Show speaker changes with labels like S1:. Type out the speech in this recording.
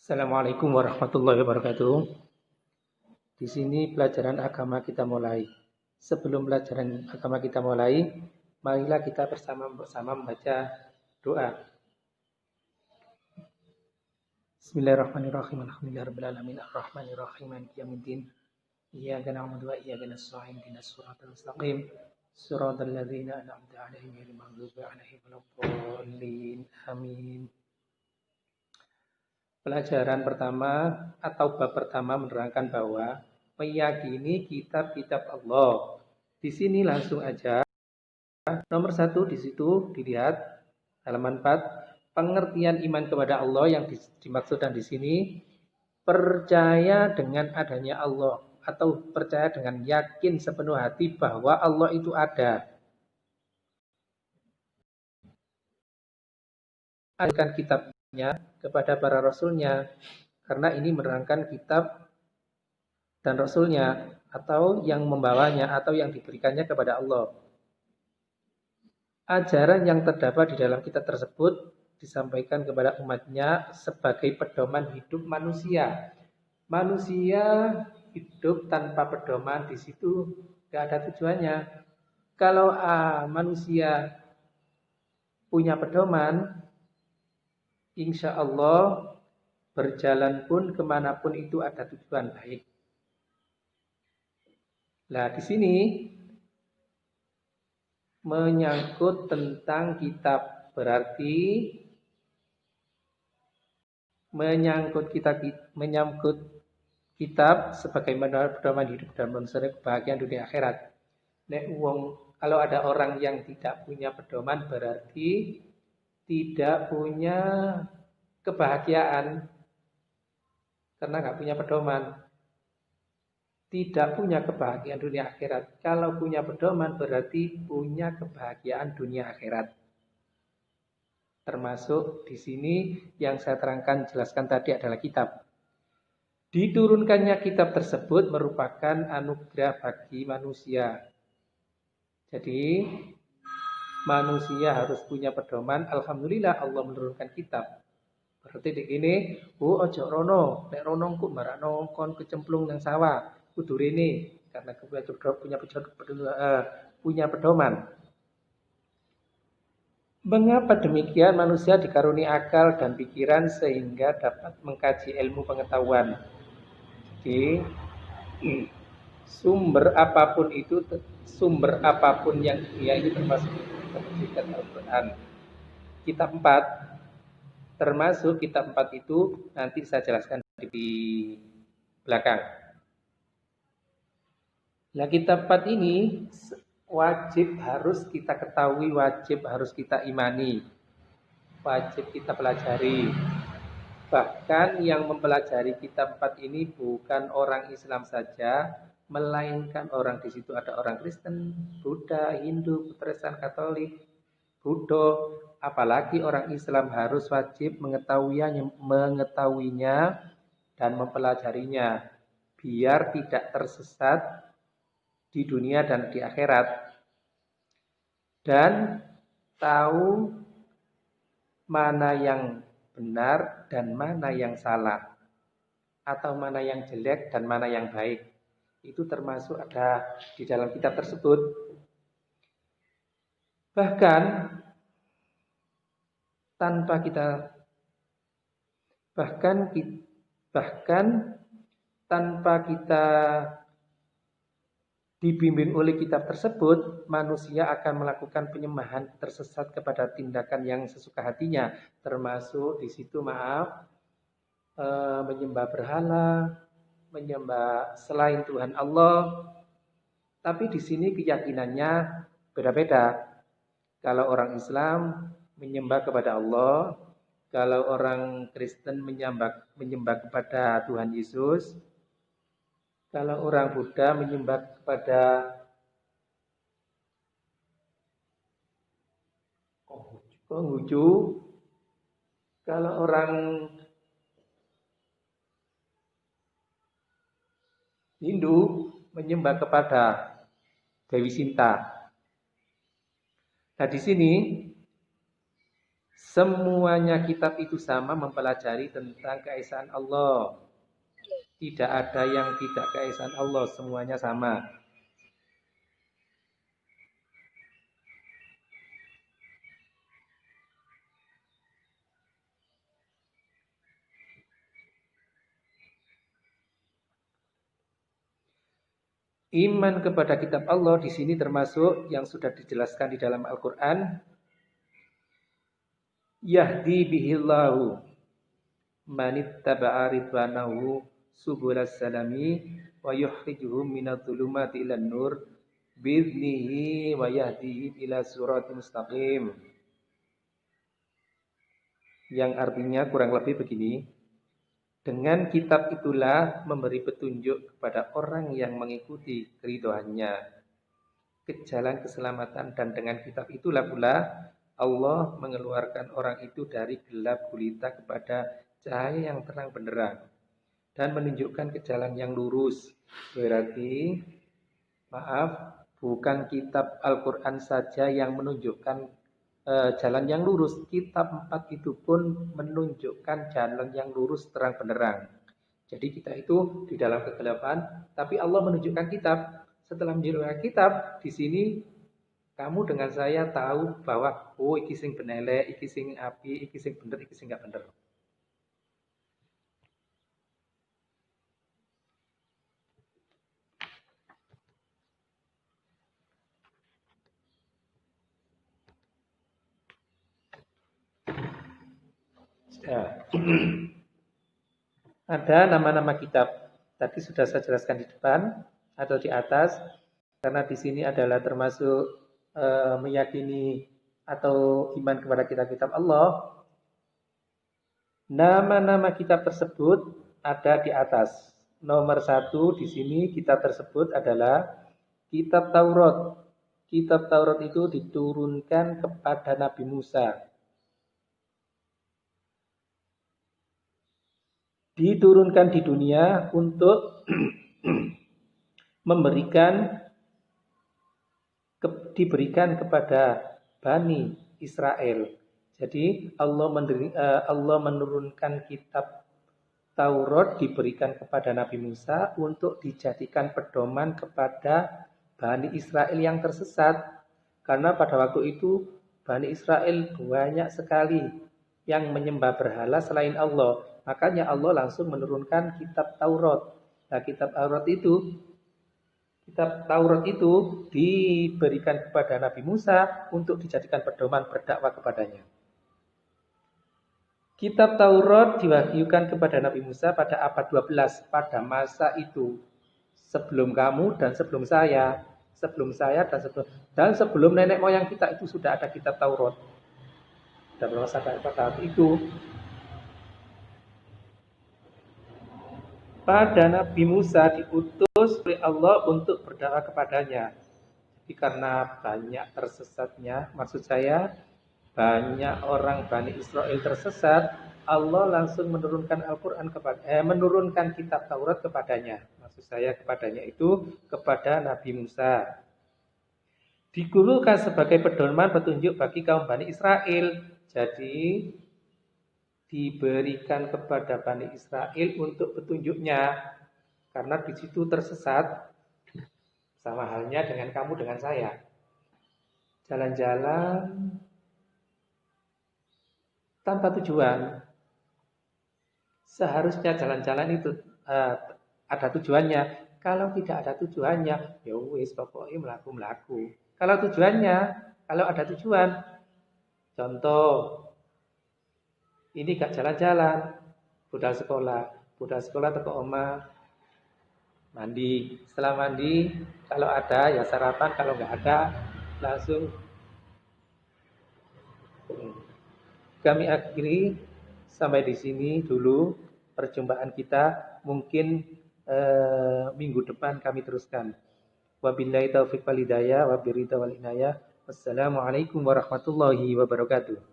S1: Assalamualaikum warahmatullahi wabarakatuh. Di sini pelajaran agama kita mulai. Sebelum pelajaran agama kita mulai, marilah kita bersama-sama membaca doa. Bismillahirrahmanirrahim. Alhamdulillahirabbil alamin arrahmanirrahim maliki yaumiddin. Iyyaka na'budu wa iyyaka nasta'in ihdinas siratal mustaqim. Shiratal ladzina an'amta 'alaihim ghairil maghdubi 'alaihim waladdallin. Amin. Pelajaran pertama atau bab pertama menerangkan bahwa meyakini kitab-kitab Allah. Di sini langsung aja. Nomor 1 di situ dilihat halaman 4. Pengertian iman kepada Allah yang dimaksudkan di sini percaya dengan adanya Allah atau percaya dengan yakin sepenuh hati bahwa Allah itu ada. Akan kitabnya kepada para rasulnya, karena ini menerangkan kitab dan rasulnya atau yang membawanya atau yang diberikannya kepada Allah. Ajaran yang terdapat di dalam kitab tersebut disampaikan kepada umatnya sebagai pedoman hidup manusia. Manusia hidup tanpa pedoman di situ tidak ada tujuannya. Kalau manusia punya pedoman, insya Allah berjalan pun kemanapun itu ada tujuan baik. Nah, di sini menyangkut tentang kitab, berarti menyangkut kitab sebagai pedoman hidup dan mencari kebahagiaan dunia akhirat. Kalau ada orang yang tidak punya pedoman berarti tidak punya kebahagiaan karena nggak punya pedoman. Tidak punya kebahagiaan dunia akhirat. Kalau punya pedoman berarti punya kebahagiaan dunia akhirat. Termasuk di sini yang saya jelaskan tadi adalah kitab. Diturunkannya kitab tersebut merupakan anugerah bagi manusia. Jadi manusia harus punya pedoman. Alhamdulillah Allah menurunkan kitab. Berarti di ini, ojo rono, nek rono ku marakno kon kecemplung nang sawah. Kudu rene karena punya pedoman. Mengapa demikian? Manusia dikaruniai akal dan pikiran sehingga dapat mengkaji ilmu pengetahuan. Jadi sumber apapun yang dia ini termasuk kitab Al-Quran. Kitab 4 termasuk kitab 4 itu nanti saya jelaskan di belakang. Nah, kitab 4 ini wajib harus kita ketahui, wajib harus kita imani, wajib kita pelajari. Bahkan yang mempelajari kitab 4 ini bukan orang Islam saja, melainkan orang di situ ada orang Kristen, Buddha, Hindu, Protestan, Katolik, Buddha, apalagi orang Islam harus wajib mengetahuinya dan mempelajarinya biar tidak tersesat di dunia dan di akhirat, dan tahu mana yang benar dan mana yang salah, atau mana yang jelek dan mana yang baik. Itu termasuk ada di dalam kitab tersebut. Bahkan tanpa kita dibimbing oleh kitab tersebut, manusia akan melakukan penyembahan tersesat kepada tindakan yang sesuka hatinya, termasuk di situ menyembah berhala, menyembah selain Tuhan Allah. Tapi di sini keyakinannya beda-beda. Kalau orang Islam menyembah kepada Allah, kalau orang Kristen menyembah kepada Tuhan Yesus, kalau orang Buddha menyembah kepada Konghucu, kalau orang Hindu menyembah kepada Dewi Sinta. Nah, di sini Semuanya kitab itu sama mempelajari tentang keesaan Allah. Tidak ada yang tidak keesaan Allah, semuanya sama. Iman kepada kitab Allah di sini termasuk yang sudah dijelaskan di dalam Al-Qur'an. Yahdi bihillahu manittaba'a ridwanahu subulas salami wa yukhrijuhum minadh-dhulumati ilan nur bi'idnihi wa yahdihim ila siratal mustaqim. Yang artinya kurang lebih begini. Dengan kitab itulah memberi petunjuk kepada orang yang mengikuti keridhaannya ke jalan keselamatan, dan dengan kitab itulah pula Allah mengeluarkan orang itu dari gelap gulita kepada cahaya yang terang benderang dan menunjukkan ke jalan yang lurus. Berarti, bukan kitab Al-Quran saja yang menunjukkan jalan yang lurus. Kitab 4 itu pun menunjukkan jalan yang lurus terang benderang. Jadi kita itu di dalam kegelapan, tapi Allah menunjukkan kitab. Setelah menunjukkan kitab, di sini kamu dengan saya tahu bahwa iki sing benele, iki sing api, iki sing bener, iki sing enggak bener. Ya. Ada nama-nama kitab. Tadi sudah saya jelaskan di depan atau di atas, karena di sini adalah termasuk meyakini atau iman kepada kitab-kitab Allah. Nama-nama kitab tersebut ada di atas. Nomor 1 di sini kitab tersebut adalah kitab Taurat. Kitab Taurat itu diturunkan kepada Nabi Musa. Diturunkan di dunia untuk diberikan kepada Bani Israel. Jadi Allah menurunkan kitab Taurat diberikan kepada Nabi Musa untuk dijadikan pedoman kepada Bani Israel yang tersesat. Karena pada waktu itu Bani Israel banyak sekali yang menyembah berhala selain Allah. Makanya Allah langsung menurunkan kitab Taurat. Nah, kitab Taurat itu diberikan kepada Nabi Musa untuk dijadikan pedoman berdakwah kepadanya. Kitab Taurat diwahyukan kepada Nabi Musa pada abad 12 pada masa itu. Sebelum kamu dan sebelum saya. Dan sebelum nenek moyang kita itu sudah ada kitab Taurat. Dan pada waktu itu pada Nabi Musa diutus oleh Allah untuk berdakwah kepadanya. Jadi karena banyak tersesatnya, maksud saya banyak orang Bani Israel tersesat, Allah langsung menurunkan Al-Quran menurunkan kitab Taurat kepadanya. Maksud saya kepadanya itu kepada Nabi Musa. Digulungkan sebagai pedoman petunjuk bagi kaum Bani Israel. Jadi diberikan kepada Bani Israel untuk petunjuknya, karena di situ tersesat, sama halnya dengan kamu dengan saya. Jalan-jalan tanpa tujuan. Seharusnya jalan-jalan itu ada tujuannya. Kalau tidak ada tujuannya, ya wis pokoknya melaku-melaku. Kalau ada tujuan, contoh, ini gak jalan-jalan, budal sekolah teko oma, mandi. Setelah mandi, kalau ada ya sarapan, kalau nggak ada langsung. Kami akhiri sampai di sini dulu perjumpaan kita. Mungkin minggu depan kami teruskan. Wabillahi taufiq wal hidayah, wabiridha wal inayah. Wassalamualaikum warahmatullahi wabarakatuh.